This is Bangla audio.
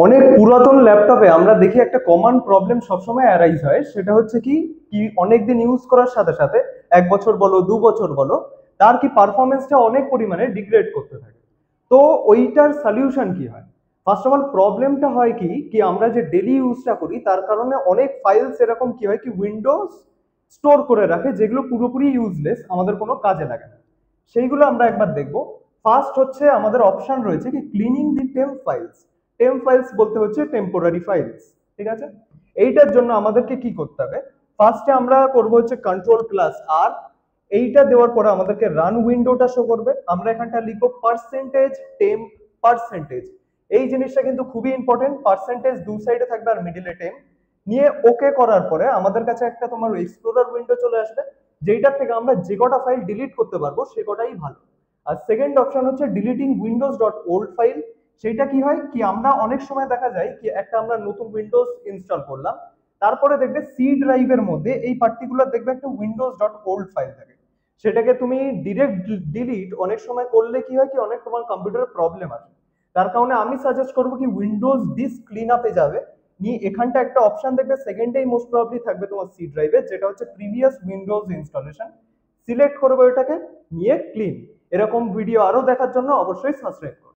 অনেক পুরাতন ল্যাপটপে আমরা দেখি একটা কমন প্রবলেম সবসময় অ্যারাইজ হয়, সেটা হচ্ছে কি কি অনেকদিন ইউজ করার সাথে সাথে 1 বছর বলো 2 বছর বলো তার কি পারফরমেন্সটা অনেক পরিমাণে ডিগ্রেড করতে থাকে। তো ওইটার সলিউশন কি হয়? ফার্স্ট অফ অল প্রবলেমটা হয় কি কি আমরা যে ডেলি ইউজটা করি তার কারণে অনেক ফাইলস এরকম কি হয় কি উইন্ডোজ স্টোর করে রাখে যেগুলো পুরোপুরি ইউজলেস, আমাদের কোনো কাজে লাগে না। সেইগুলো আমরা একবার দেখবো। ফার্স্ট হচ্ছে আমাদের অপশন রয়েছে কি ক্লিনিং দি টেম্প ফাইলস। টেম্প ফাইলস বলতে হচ্ছে টেম্পোরারি ফাইলস, ঠিক আছে? এইটার জন্য আমাদেরকে কি করতে হবে? ফার্স্টে আমরা করব হচ্ছে কন্ট্রোল প্লাস আর। এইটা দেওয়ার পরে আমাদেরকে রান উইন্ডোটা শো করবে। আমরা এখানটা লিখবো পার্সেন্টেজ টেম্প পার্সেন্টেজ। এই জিনিসটা কিন্তু খুবই ইম্পর্টেন্ট, পার্সেন্টেজ দু সাইডে থাকবে আর মিডিলে টেম্প। নিয়ে ওকে করার পরে আমাদের কাছে একটা তোমার এক্সপ্লোরার উইন্ডো চলে আসবে, যেইটার থেকে আমরা যে কটা ফাইল ডিলিট করতে পারবো সে কটাই ভালো। আর সেকেন্ড অপশন হচ্ছে deleting Windows dot old file. সেইটা কি হয় কি আমরা অনেক সময় দেখা যায় কি একটা আমরা নতুন উইন্ডোজ ইনস্টল করলাম, তারপরে দেখবে সি ড্রাইভের মধ্যে এই পার্টিকুলার দেখবে একটা উইন্ডোজ ডট ওল্ড ফাইল থাকে। সেটাকে তুমি ডিরেক্ট ডিলিট অনেক সময় করলে কি হয় কি অনেক তোমার কম্পিউটারে প্রবলেম আসে। তার কারণে আমি সাজেস্ট করবো কি উইন্ডোজ ডিস্ক ক্লিন আপে যাবে, নিয়ে এখানটা একটা অপশন দেখবে সেকেন্ডেই মোস্ট প্রবাবলি থাকবে তোমার সি ড্রাইভে, যেটা হচ্ছে প্রিভিয়াস উইন্ডোজ ইনস্টলেশন। সিলেক্ট করবে ওইটাকে, নিয়ে ক্লিন। এরকম ভিডিও আরো দেখার জন্য অবশ্যই সাবস্ক্রাইব করো।